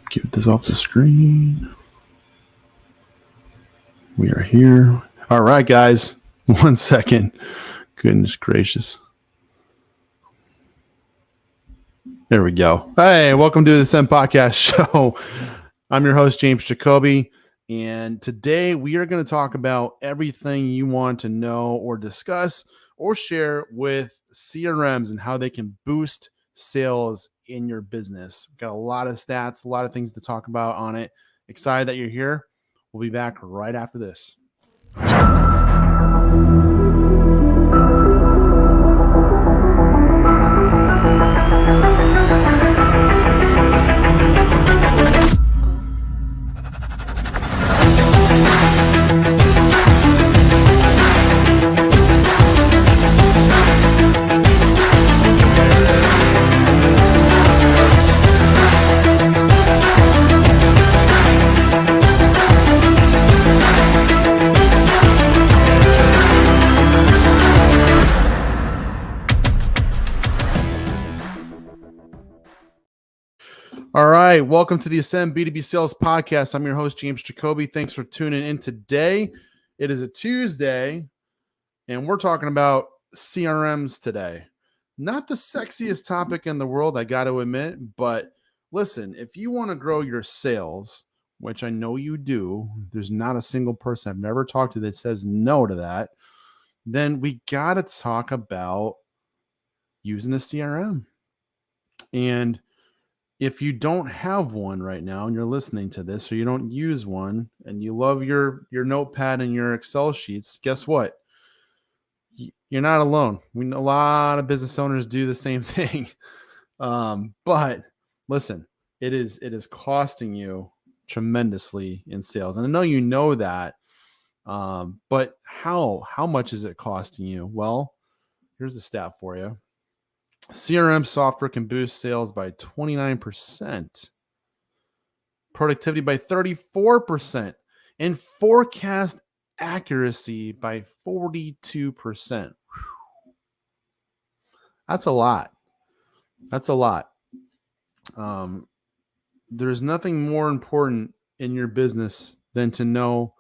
Get this off the screen. We are here. All right, guys. 1 second. Goodness gracious. There we go. Hey, welcome to the Ascend Podcast Show. I'm your host, James Jacoby, and today we are going to talk about everything you want to know or discuss or share with CRMs and how they can boost sales in your business. We've got a lot of stats, a lot of things to talk about on it. Excited that you're here. We'll be back right after this. All right, welcome to the Ascend B2B Sales Podcast. I'm your host, James Jacoby. Thanks for tuning in today. It is a Tuesday, and we're talking about CRMs today. Not the sexiest topic in the world, I got to admit, but listen, if you want to grow your sales, which I know you do, there's not a single person I've never talked to that says no to that, then we got to talk about using a CRM. And if you don't have one right now and you're listening to this, or you don't use one and you love your notepad and your Excel sheets, guess what? You're not alone. We know a lot of business owners do the same thing. But listen, it is costing you tremendously in sales. And I know you know that. But how much is it costing you? Well, here's the stat for you. CRM software can boost sales by 29%, productivity by 34%, and forecast accuracy by 42%. That's a lot. That's a lot. There's nothing more important in your business than to know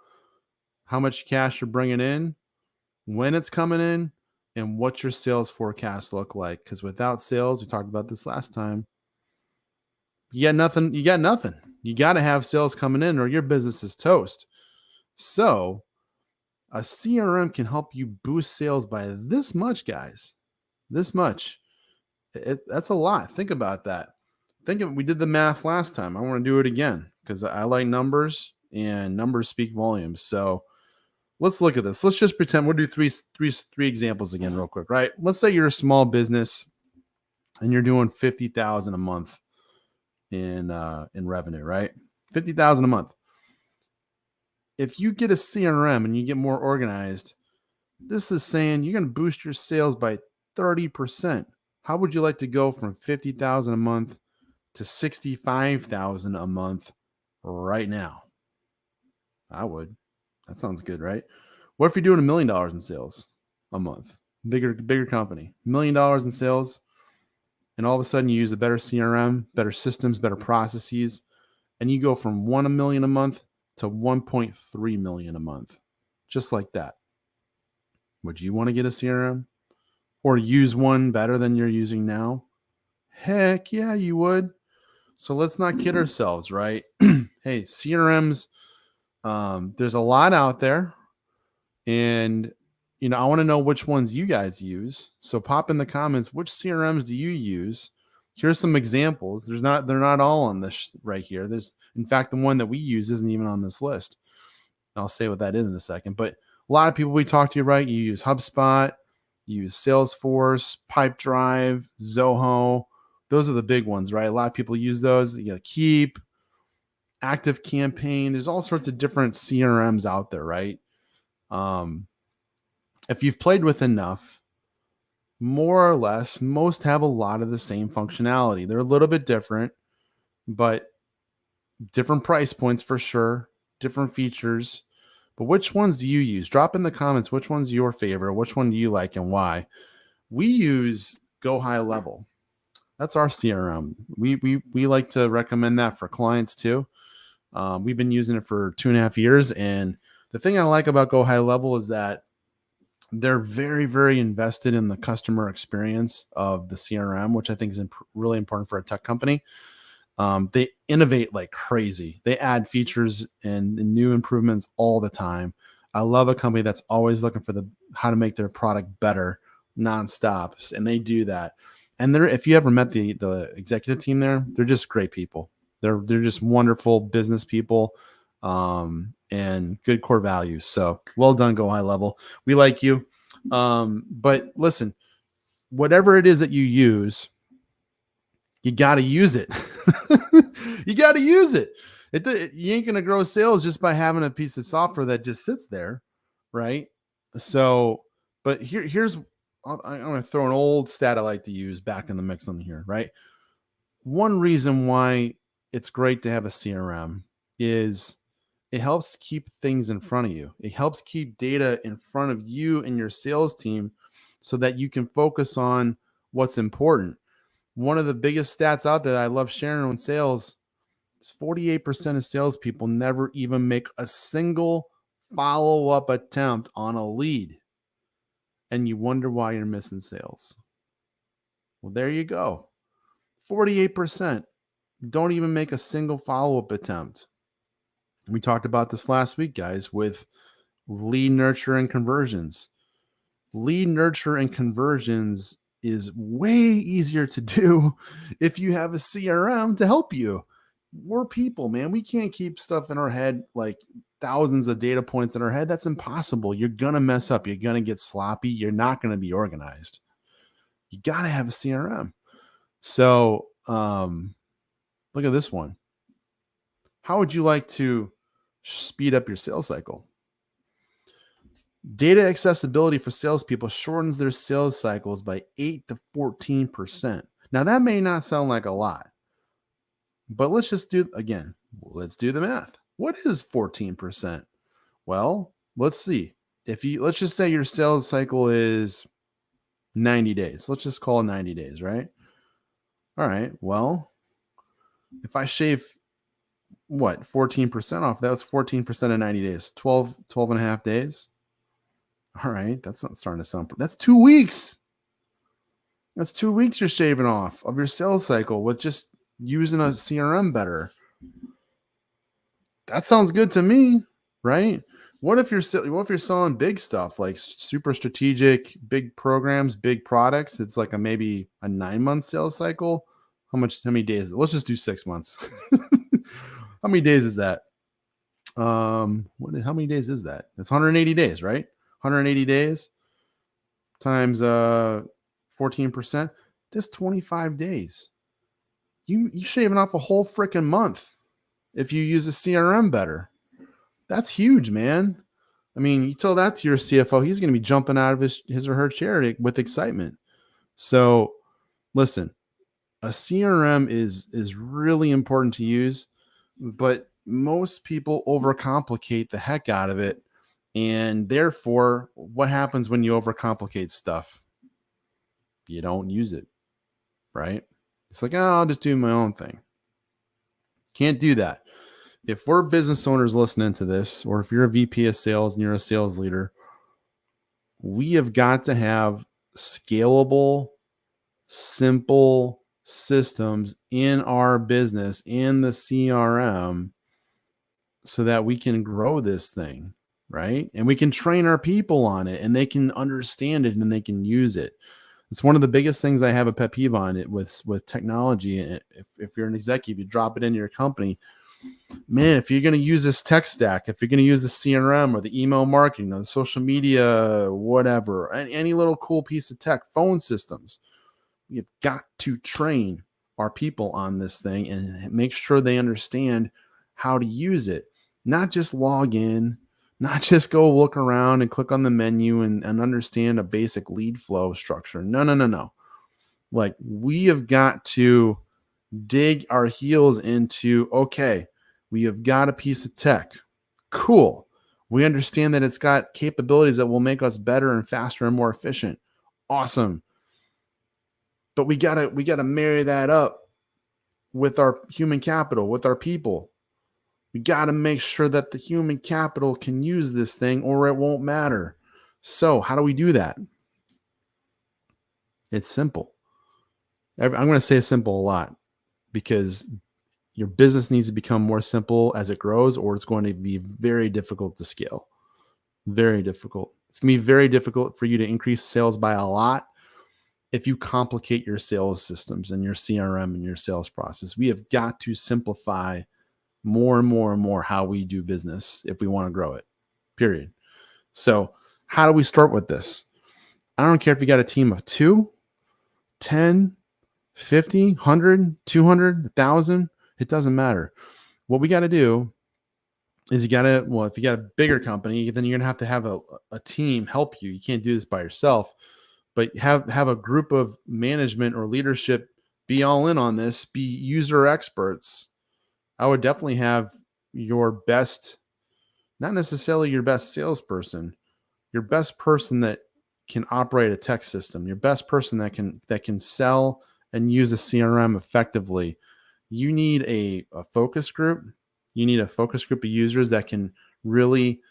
how much cash you're bringing in, when it's coming in, and what your sales forecasts look like. Because without sales, we talked about this last time, you got nothing. You got nothing. You got to have sales coming in or your business is toast. So a CRM can help you boost sales by this much, guys. This much. That's a lot. Think about that. We did the math last time. I want to do it again because I like numbers and numbers speak volumes. So let's look at this. Let's just pretend we'll do three examples again real quick, right? Let's say you're a small business and you're doing $50,000 a month in revenue, right? $50,000 a month. If you get a CRM and you get more organized, this is saying you're going to boost your sales by 30%. How would you like to go from $50,000 a month to $65,000 a month right now? I would. That sounds good, right? What if you're doing $1 million in sales a month? Bigger company, $1 million in sales, and all of a sudden you use a better CRM, better systems, better processes, and you go from $1 million a month to $1.3 million a month, just like that. Would you want to get a CRM or use one better than you're using now? Heck yeah, you would. So let's not kid ourselves, right? Hey, CRMs, there's a lot out there, and I want to know which ones you guys use. So pop in the comments, which CRMs do you use? Here's some examples. They're not all on this right here. There's, in fact, the one that we use isn't even on this list. I'll say what that is in a second. But a lot of people we talk to, right? You use HubSpot, you use Salesforce, Pipedrive, Zoho. Those are the big ones, right? A lot of people use those. You got Keep, Active Campaign. There's all sorts of different CRMs out there, right? If you've played with enough, more or less, most have a lot of the same functionality. They're a little bit different, but different price points for sure, different features. But which ones do you use? Drop in the comments which one's your favorite, which one do you like, and why. We use Go High Level. That's our CRM. We like to recommend that for clients too. We've been using it for 2.5 years, and the thing I like about Go High Level is that they're very, very invested in the customer experience of the CRM, which I think is really important for a tech company. They innovate like crazy. They add features and new improvements all the time. I love a company that's always looking for how to make their product better nonstop, and they do that. And if you ever met the executive team there, they're just great people. They're just wonderful business people, and good core values. So well done, Go High Level. We like you. But listen, whatever it is that you use, you got to use it. You got to use it. You ain't going to grow sales just by having a piece of software that just sits there, right? So, but here's, I'm going to throw an old stat I like to use back in the mix on here, right? One reason why it's great to have a CRM is it helps keep things in front of you. It helps keep data in front of you and your sales team so that you can focus on what's important. One of the biggest stats out there that I love sharing on sales is 48% of salespeople never even make a single follow-up attempt on a lead. And you wonder why you're missing sales. Well, there you go. 48% don't even make a single follow-up attempt. We talked about this last week, guys, with lead nurture and conversions. Lead nurture and conversions is way easier to do if you have a CRM to help you. We're people, man. We can't keep stuff in our head, like thousands of data points in our head. That's impossible. You're going to mess up. You're going to get sloppy. You're not going to be organized. You got to have a CRM. So look at this one. How would you like to speed up your sales cycle? Data accessibility for salespeople shortens their sales cycles by 8 to 14%. Now, that may not sound like a lot, but let's do the math. What is 14%? Well, let's see. Let's just say your sales cycle is 90 days. Let's just call it 90 days, right? All right. Well, if I shave 14% off, that's 14% of 90 days, 12 and a half days. All right, that's not starting to sound. That's 2 weeks. That's 2 weeks you're shaving off of your sales cycle with just using a CRM better. That sounds good to me, right? What if you're selling big stuff like super strategic, big programs, big products? It's like maybe a 9-month sales cycle. How many days? Let's just do 6 months. How many days is that? How many days is that? It's 180 days, right? 180 days times 14%. That's 25 days. You shaving off a whole freaking month if you use a CRM better. That's huge, man. I mean, you tell that to your CFO, he's going to be jumping out of his or her chair with excitement. So, listen, a CRM is really important to use, but most people overcomplicate the heck out of it. And therefore, what happens when you overcomplicate stuff? You don't use it, right? It's like, I'll just do my own thing. Can't do that. If we're business owners listening to this, or if you're a VP of sales and you're a sales leader, we have got to have scalable, simple systems in our business in the CRM so that we can grow this thing, right? And we can train our people on it and they can understand it and they can use it. It's one of the biggest things I have a pet peeve on it with technology. If you're an executive, you drop it into your company, man, if you're going to use this tech stack, if you're going to use the CRM or the email marketing or the social media, whatever, any little cool piece of tech, phone systems, you've got to train our people on this thing and make sure they understand how to use it. Not just log in, not just go look around and click on the menu and understand a basic lead flow structure. No. Like, we have got to dig our heels into, okay, we have got a piece of tech. Cool. We understand that it's got capabilities that will make us better and faster and more efficient. Awesome. But we gotta marry that up with our human capital, with our people. We got to make sure that the human capital can use this thing or it won't matter. So how do we do that? It's simple. I'm going to say simple a lot because your business needs to become more simple as it grows, or it's going to be very difficult to scale. Very difficult. It's going to be very difficult for you to increase sales by a lot if you complicate your sales systems and your CRM and your sales process. We have got to simplify more and more how we do business if we want to grow it, period. So how do we start with this? I don't care if you got a team of 2, 10, 50, 100, 200, 1,000. It doesn't matter. What we got to do is if you got a bigger company, then you're going to have a team help you. You can't do this by yourself, but have a group of management or leadership be all in on this, be user experts. I would definitely have your best, not necessarily your best salesperson, your best person that can operate a tech system, your best person that can sell and use a CRM effectively. You need a focus group. You need a focus group of users that can really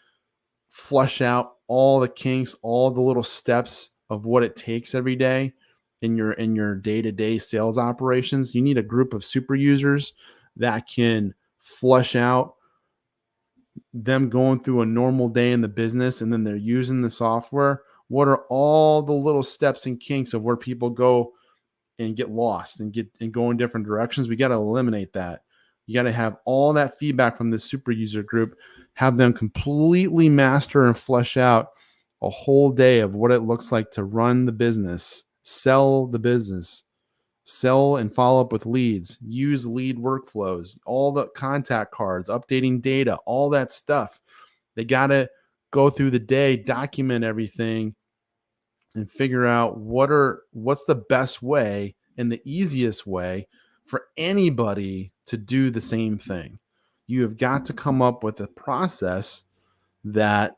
flush out all the kinks, all the little steps of what it takes every day in your day-to-day sales operations. You need a group of super users that can flush out them going through a normal day in the business, and then they're using the software. What are all the little steps and kinks of where people go and get lost and go in different directions? We got to eliminate that. You got to have all that feedback from this super user group, have them completely master and flesh out a whole day of what it looks like to run the business, sell the business, sell and follow up with leads, use lead workflows, all the contact cards, updating data, all that stuff. They got to go through the day, document everything, and figure out what's the best way and the easiest way for anybody to do the same thing. You have got to come up with a process that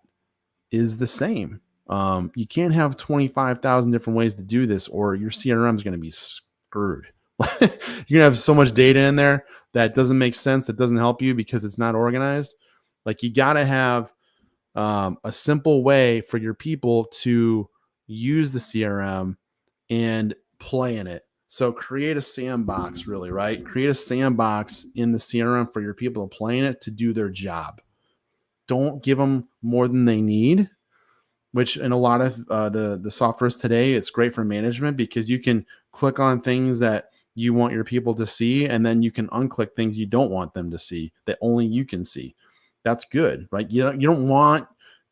is the same. You can't have 25,000 different ways to do this, or your CRM is going to be screwed. You're going to have so much data in there that doesn't make sense, that doesn't help you because it's not organized. Like, you got to have a simple way for your people to use the CRM and play in it. So create a sandbox, really, right? Create a sandbox in the CRM for your people to play in it to do their job. Don't give them more than they need, which in a lot of the softwares today, it's great for management because you can click on things that you want your people to see, and then you can unclick things you don't want them to see that only you can see. That's good, right? You don't want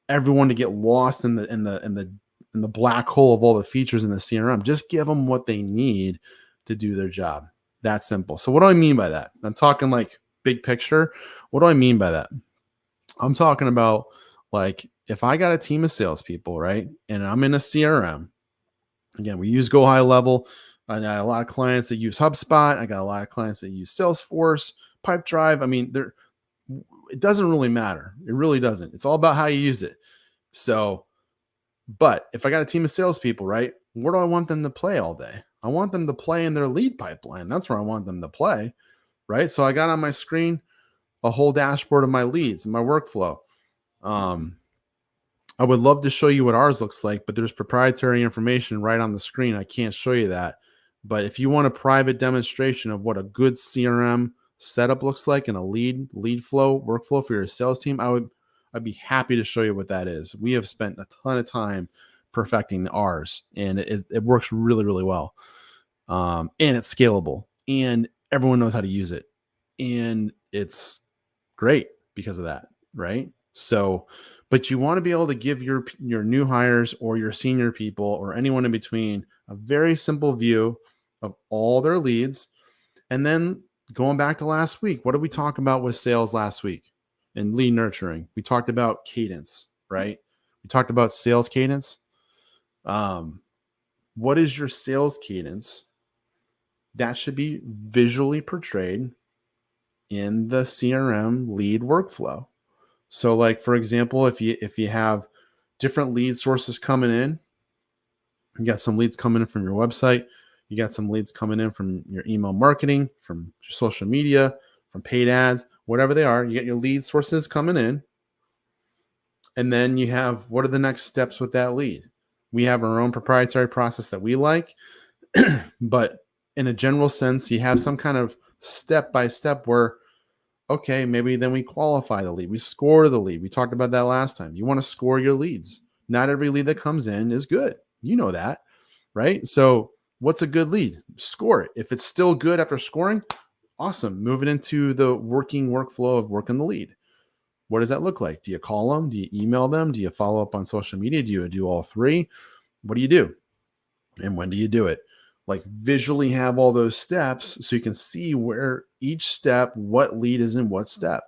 everyone to get lost in the black hole of all the features in the CRM. Just give them what they need to do their job. That simple. So what do I mean by that? I'm talking like big picture. What do I mean by that? I'm talking about, like, if I got a team of salespeople, right, and I'm in a CRM, again, we use Go High Level. I got a lot of clients that use HubSpot. I got a lot of clients that use Salesforce, Pipedrive. I mean, it doesn't really matter. It really doesn't. It's all about how you use it. So, but if I got a team of salespeople, right, where do I want them to play all day? I want them to play in their lead pipeline. That's where I want them to play, right? So I got on my screen a whole dashboard of my leads and my workflow. I would love to show you what ours looks like, but there's proprietary information right on the screen. I can't show you that. But if you want a private demonstration of what a good CRM setup looks like and a lead flow workflow for your sales team, I'd be happy to show you what that is. We have spent a ton of time perfecting ours, and it works really, really well. And it's scalable, and everyone knows how to use it, and it's great because of that, right? So, but you want to be able to give your new hires or your senior people or anyone in between a very simple view of all their leads. And then going back to last week, what did we talk about with sales last week and lead nurturing? We talked about cadence, right? We talked about sales cadence. What is your sales cadence? That should be visually portrayed in the CRM lead workflow. So, like for example, if you have different lead sources coming in, you got some leads coming in from your website, you got some leads coming in from your email marketing, from your social media, from paid ads, whatever they are, you get your lead sources coming in. And then you have, what are the next steps with that lead? We have our own proprietary process that we like, but in a general sense, you have some kind of step by step where, okay, maybe then we qualify the lead. We score the lead. We talked about that last time. You want to score your leads. Not every lead that comes in is good. You know that, right? So what's a good lead? Score it. If it's still good after scoring, awesome. Move it into the working workflow of working the lead. What does that look like? Do you call them? Do you email them? Do you follow up on social media? Do you do all three? What do you do? And when do you do it? Like visually have all those steps so you can see where each step, what lead is in what step.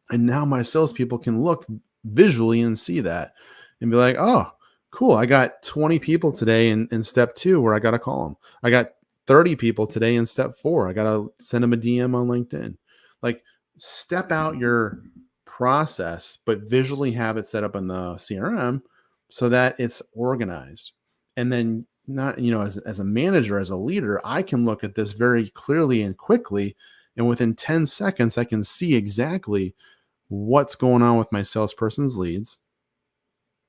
And now my salespeople can look visually and see that and be like, oh, cool. I got 20 people today in step 2 where I got to call them. I got 30 people today in step 4. I got to send them a DM on LinkedIn. Like step out your process, but visually have it set up in the CRM so that it's organized. And then not, as a manager, as a leader, I can look at this very clearly and quickly. And within 10 seconds, I can see exactly what's going on with my salesperson's leads.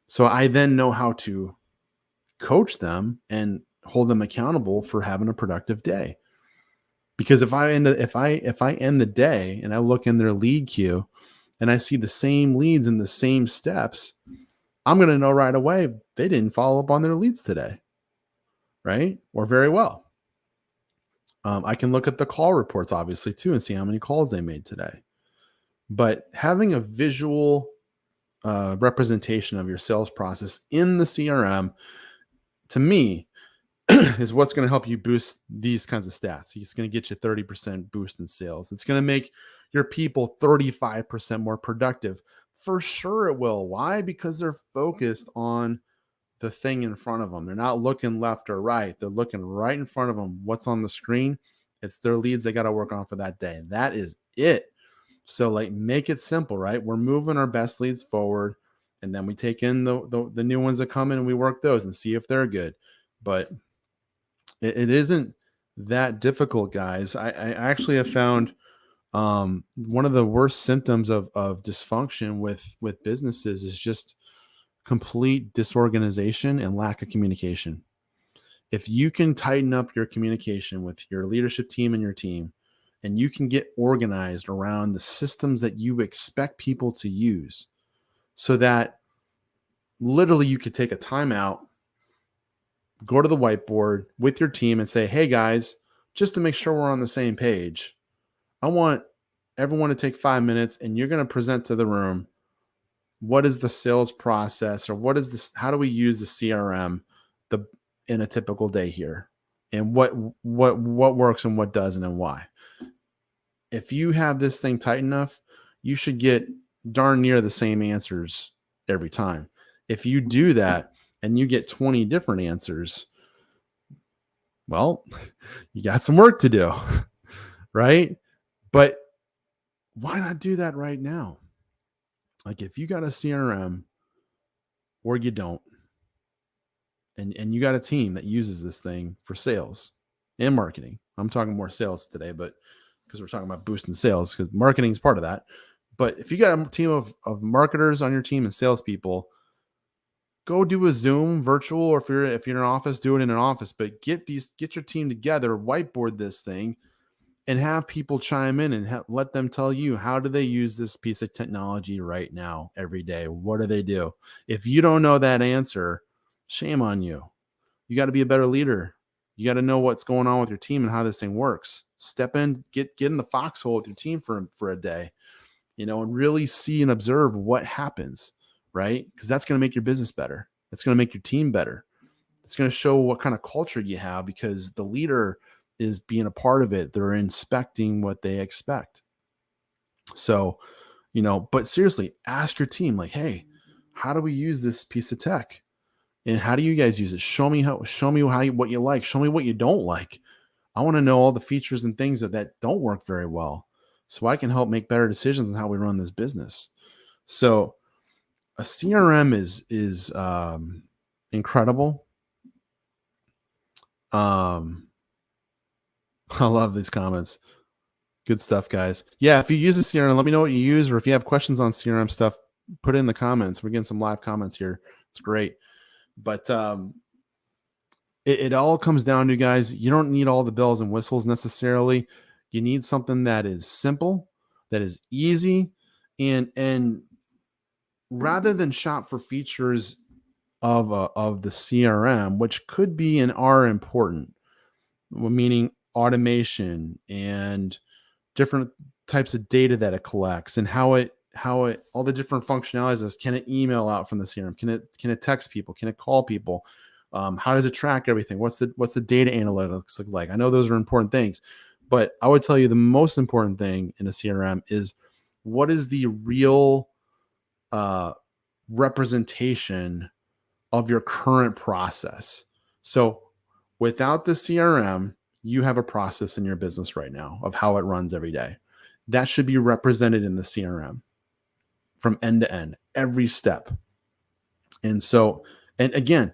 So I then know how to coach them and hold them accountable for having a productive day. Because if I end the day and I look in their lead queue and I see the same leads in the same steps, I'm going to know right away they didn't follow up on their leads today, right? Or very well. I can look at the call reports, obviously, too, and see how many calls they made today. But having a visual representation of your sales process in the CRM, to me, is what's going to help you boost these kinds of stats. It's going to get you 30% boost in sales. It's going to make your people 35% more productive. For sure it will. Why? Because they're focused on the thing in front of them. They're not looking left or right. They're looking right in front of them. What's on the screen? It's their leads they got to work on for that day. That is it. So like make it simple, right? We're moving our best leads forward, and then we take in the new ones that come in and we work those and see if they're good. But it isn't that difficult, guys. I actually have found one of the worst symptoms of dysfunction with businesses is just complete disorganization and lack of communication. If you can tighten up your communication with your leadership team and your team, and you can get organized around the systems that you expect people to use, so that literally you could take a timeout, go to the whiteboard with your team and say, hey guys, just to make sure we're on the same page, I want everyone to take 5 minutes and you're going to present to the room, what is the sales process, or what is this, how do we use the CRM in a typical day here, and what works and what doesn't and why. If you have this thing tight enough, you should get darn near the same answers every time. If you do that and you get 20 different answers, well, you got some work to do, right? But why not do that right now? Like if you got a CRM or you don't, and you got a team that uses this thing for sales and marketing. I'm talking more sales today, but because we're talking about boosting sales, because marketing is part of that. But if you got a team of marketers on your team and salespeople, go do a Zoom virtual, or if you're in an office, do it in an office, but get your team together, whiteboard this thing, and have people chime in and let them tell you, how do they use this piece of technology right now, every day? What do they do? If you don't know that answer, shame on you. You got to be a better leader. You got to know what's going on with your team and how this thing works. Step in, get in the foxhole with your team for a day, and really see and observe what happens, right? Because that's going to make your business better. That's going to make your team better. It's going to show what kind of culture you have, because the leader is being a part of it. They're inspecting what they expect. So, but seriously, ask your team, like, hey, how do we use this piece of tech? And how do you guys use it? Show me what you like. Show me what you don't like. I want to know all the features and things that don't work very well, so I can help make better decisions on how we run this business. So a CRM is incredible. I love these comments. Good stuff, guys. Yeah, if you use a CRM, let me know what you use, or if you have questions on CRM stuff, put it in the comments. We're getting some live comments here. It's great. But it all comes down to, guys, you don't need all the bells and whistles necessarily. You need something that is simple, that is easy, and rather than shop for features of the CRM, which could be and are important, meaning automation and different types of data that it collects, and how it all the different functionalities. Can it email out from the CRM? Can it text people? Can it call people? How does it track everything? What's the data analytics look like? I know those are important things, but I would tell you the most important thing in a CRM is, what is the real representation of your current process? So without the CRM, you have a process in your business right now of how it runs every day. That should be represented in the CRM from end to end, every step. And so, and again,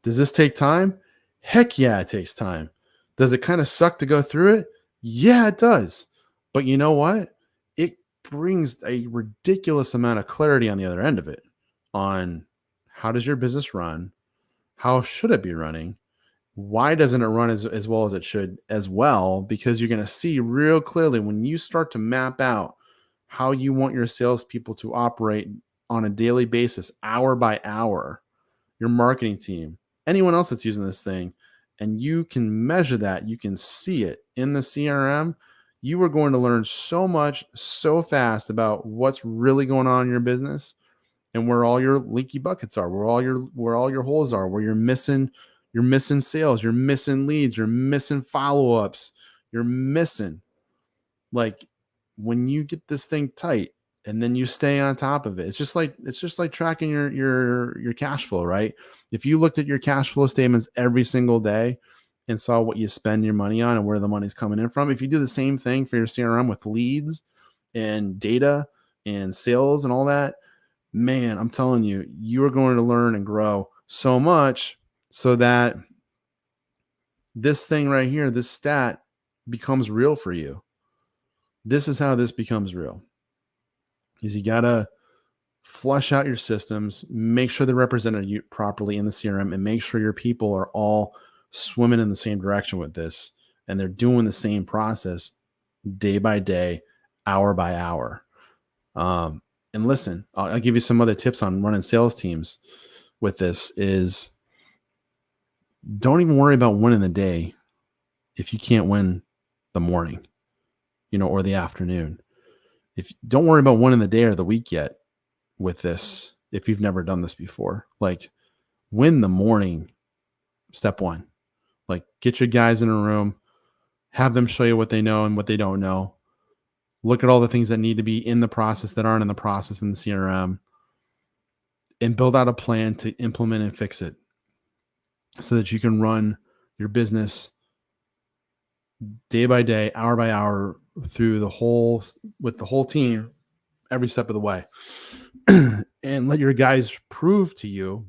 does this take time? Heck yeah, it takes time. Does it kind of suck to go through it? Yeah, it does. But you know what? It brings a ridiculous amount of clarity on the other end of it, on how does your business run? How should it be running? Why doesn't it run as well as it should as well? Because you're going to see real clearly when you start to map out how you want your salespeople to operate on a daily basis, hour by hour, your marketing team, anyone else that's using this thing, and you can measure that, you can see it in the CRM, you are going to learn so much so fast about what's really going on in your business, and where all your leaky buckets are, where all your holes are, where you're missing sales, you're missing leads, you're missing follow-ups, you're missing, like, when you get this thing tight and then you stay on top of it. It's just like tracking your cash flow, right? If you looked at your cash flow statements every single day and saw what you spend your money on and where the money's coming in from, if you do the same thing for your CRM with leads and data and sales and all that, man, I'm telling you, you are going to learn and grow so much, so that this thing right here, this stat, becomes real for you. This is how this becomes real. Is you got to flush out your systems, make sure they're represented properly in the CRM, and make sure your people are all swimming in the same direction with this, and they're doing the same process day by day, hour by hour. And listen, I'll give you some other tips on running sales teams with this. Is, don't even worry about winning the day if you can't win the morning, or the afternoon. Don't worry about winning the day or the week yet with this. If you've never done this before, like, win the morning. Step one, like, get your guys in a room, have them show you what they know and what they don't know. Look at all the things that need to be in the process that aren't in the process in the CRM, and build out a plan to implement and fix it, so that you can run your business day by day, hour by hour, with the whole team every step of the way. And let your guys prove to you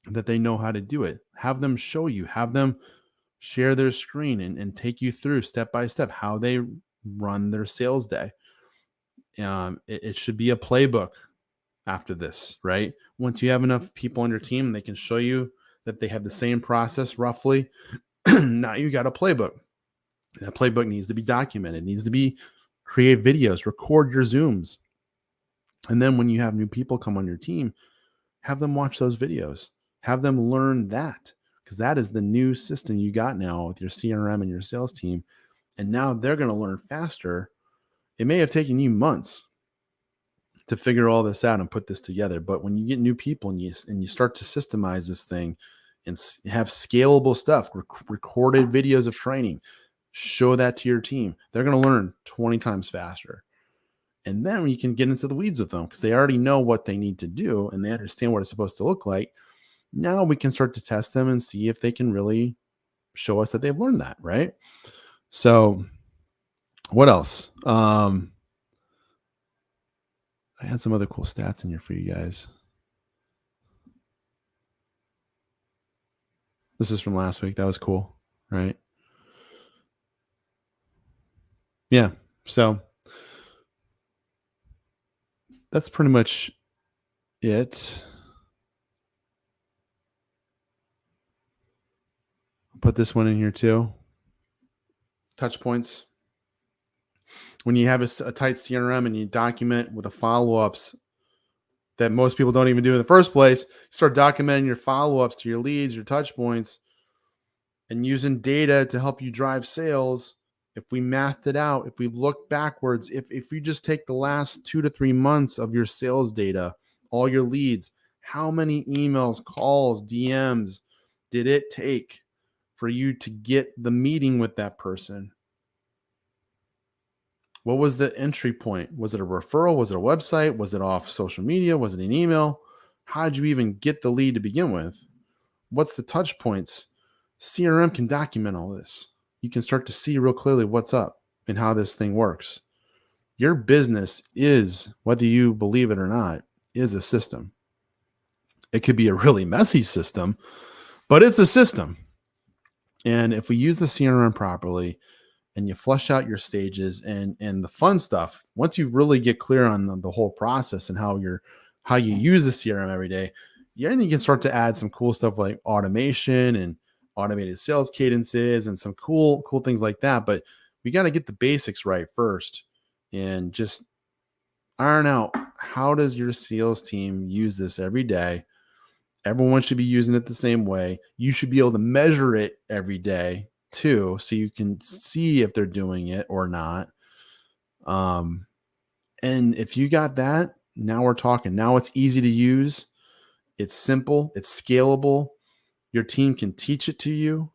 that they know how to do it. Have them show you, have them share their screen and take you through step by step how they run their sales day. It should be a playbook. after this, right? Once you have enough people on your team, they can show you that they have the same process roughly. Now you got a playbook. That playbook needs to be documented, needs to be create videos, record your Zooms. And then when you have new people come on your team, have them watch those videos, have them learn that, because that is the new system you got now with your CRM and your sales team. And now they're going to learn faster. It may have taken you months to figure all this out and put this together, but when you get new people and you start to systemize this thing and have scalable stuff, recorded videos of training, show that to your team, they're going to learn 20 times faster. And then you can get into the weeds with them because they already know what they need to do and they understand what it's supposed to look like. Now we can start to test them and see if they can really show us that they've learned that, right? So what else? I had some other cool stats in here for you guys. This is from last week. That was cool, right? Yeah. So that's pretty much it. I'll put this one in here too. Touch points. When you have a tight CRM and you document with the follow-ups that most people don't even do in the first place, you start documenting your follow-ups to your leads, your touch points, and using data to help you drive sales. If we mathed it out, if we look backwards, if you just take the last 2 to 3 months of your sales data, all your leads, how many emails, calls, DMs did it take for you to get the meeting with that person? What was the entry point? Was it a referral? Was it a website? Was it off social media? Was it an email? How did you even get the lead to begin with? What's the touch points? CRM can document all this. You can start to see real clearly what's up and how this thing works. Your business is, whether you believe it or not, is a system. It could be a really messy system, but it's a system. And if we use the CRM properly and you flush out your stages and the fun stuff, once you really get clear on the whole process and how you use the CRM every day, then you can start to add some cool stuff like automation and automated sales cadences and some cool things like that. But we got to get the basics right first and just iron out, how does your sales team use this every day? Everyone should be using it the same way. You should be able to measure it every day too, so you can see if they're doing it or not. And if you got that, now we're talking. Now it's easy to use. It's simple. It's scalable. Your team can teach it to you.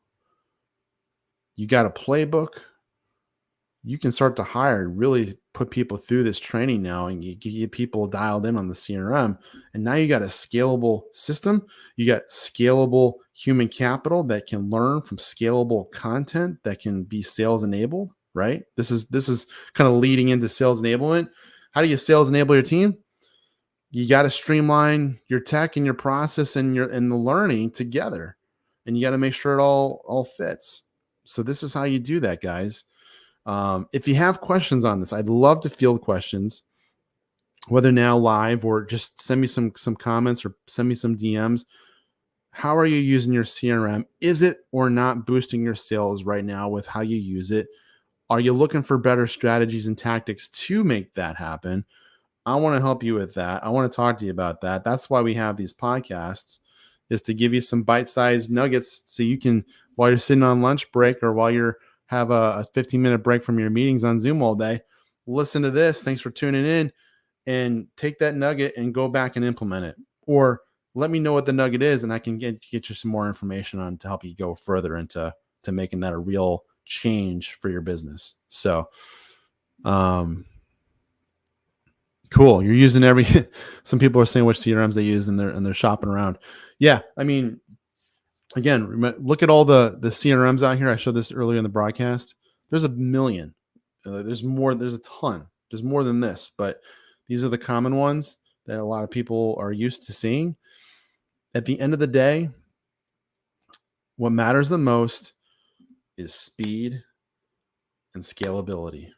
You got a playbook. You can start to hire and really put people through this training now, and you get people dialed in on the CRM. And now you got a scalable system. You got scalable human capital that can learn from scalable content that can be sales enabled, right? This is kind of leading into sales enablement. How do you sales enable your team? You got to streamline your tech and your process and the learning together. And you got to make sure it all fits. So this is how you do that, guys. If you have questions on this, I'd love to field questions, whether now live or just send me some comments or send me some DMs. How are you using your CRM? Is it or not boosting your sales right now with how you use it? Are you looking for better strategies and tactics to make that happen? I want to help you with that. I want to talk to you about that. That's why we have these podcasts, is to give you some bite-sized nuggets so you can, while you're sitting on lunch break or while you're have a 15-minute break from your meetings on Zoom all day, listen to this. Thanks for tuning in, and take that nugget and go back and implement it. Or let me know what the nugget is, and I can get you some more information on to help you go further into making that a real change for your business. So, cool. You're using some people are saying which CRMs they use and they're shopping around. Yeah. I mean, again, look at all the CRMs out here. I showed this earlier in the broadcast. There's a million. There's more. There's a ton. There's more than this, but these are the common ones that a lot of people are used to seeing. At the end of the day, what matters the most is speed and scalability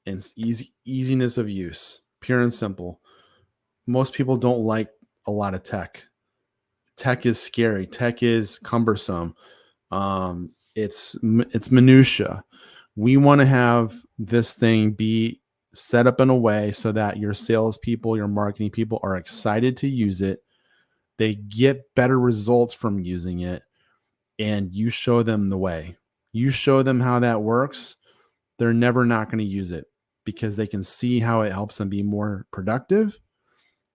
and easiness of use, pure and simple. most people don't like a lot of tech. Tech is scary. Tech is cumbersome. It's minutia. We want to have this thing be set up in a way so that your salespeople, your marketing people are excited to use it. They get better results from using it, and you show them the way. You show them how that works. They're never not going to use it because they can see how it helps them be more productive.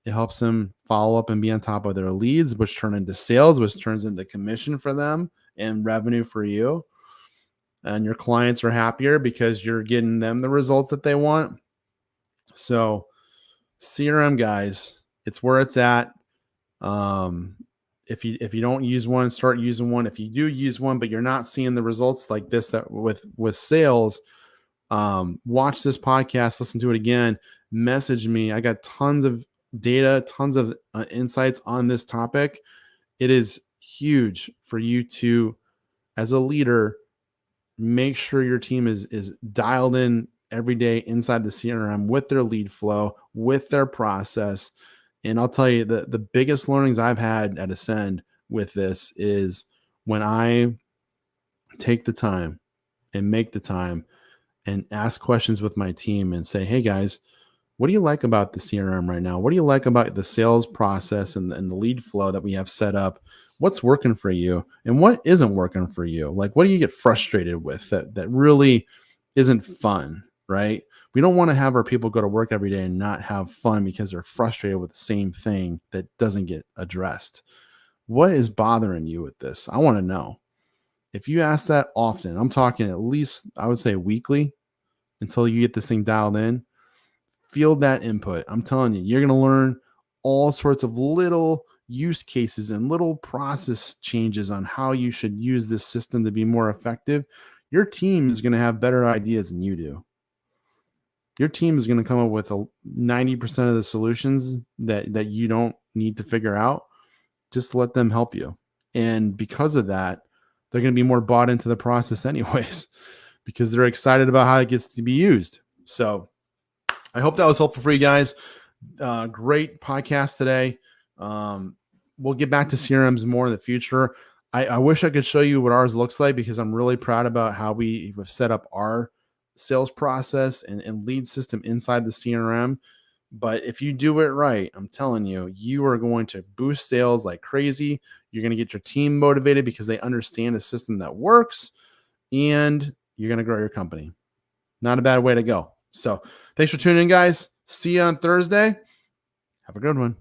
It helps them follow up and be on top of their leads, which turn into sales, which turns into commission for them and revenue for you. And your clients are happier because you're getting them the results that they want. So, CRM guys, it's where it's at. Um, if you don't use one, start using one. If you do use one, but you're not seeing the results like this that with sales, watch this podcast, listen to it again, message me. I got tons of data, tons of insights on this topic. It is huge for you to, as a leader, make sure your team is dialed in every day inside the CRM with their lead flow, with their process. And I'll tell you the biggest learnings I've had at Ascend with this is when I take the time and make the time and ask questions with my team and say, hey guys, what do you like about the CRM right now? What do you like about the sales process and the lead flow that we have set up? What's working for you and what isn't working for you? Like, what do you get frustrated with that really isn't fun, right? We don't want to have our people go to work every day and not have fun because they're frustrated with the same thing that doesn't get addressed. What is bothering you with this? I want to know. If you ask that often, I'm talking at least, I would say weekly until you get this thing dialed in, field that input. I'm telling you, you're going to learn all sorts of little use cases and little process changes on how you should use this system to be more effective. Your team is going to have better ideas than you do. Your team is going to come up with 90% of the solutions that you don't need to figure out. Just let them help you. And because of that, they're going to be more bought into the process anyways, because they're excited about how it gets to be used. So I hope that was helpful for you guys. Great podcast today. We'll get back to CRMs more in the future. I wish I could show you what ours looks like because I'm really proud about how we've set up our sales process and lead system inside the CRM. But if you do it right, I'm telling you, you are going to boost sales like crazy. You're going to get your team motivated because they understand a system that works, and you're going to grow your company. Not a bad way to go. So thanks for tuning in, guys. See you on Thursday. Have a good one.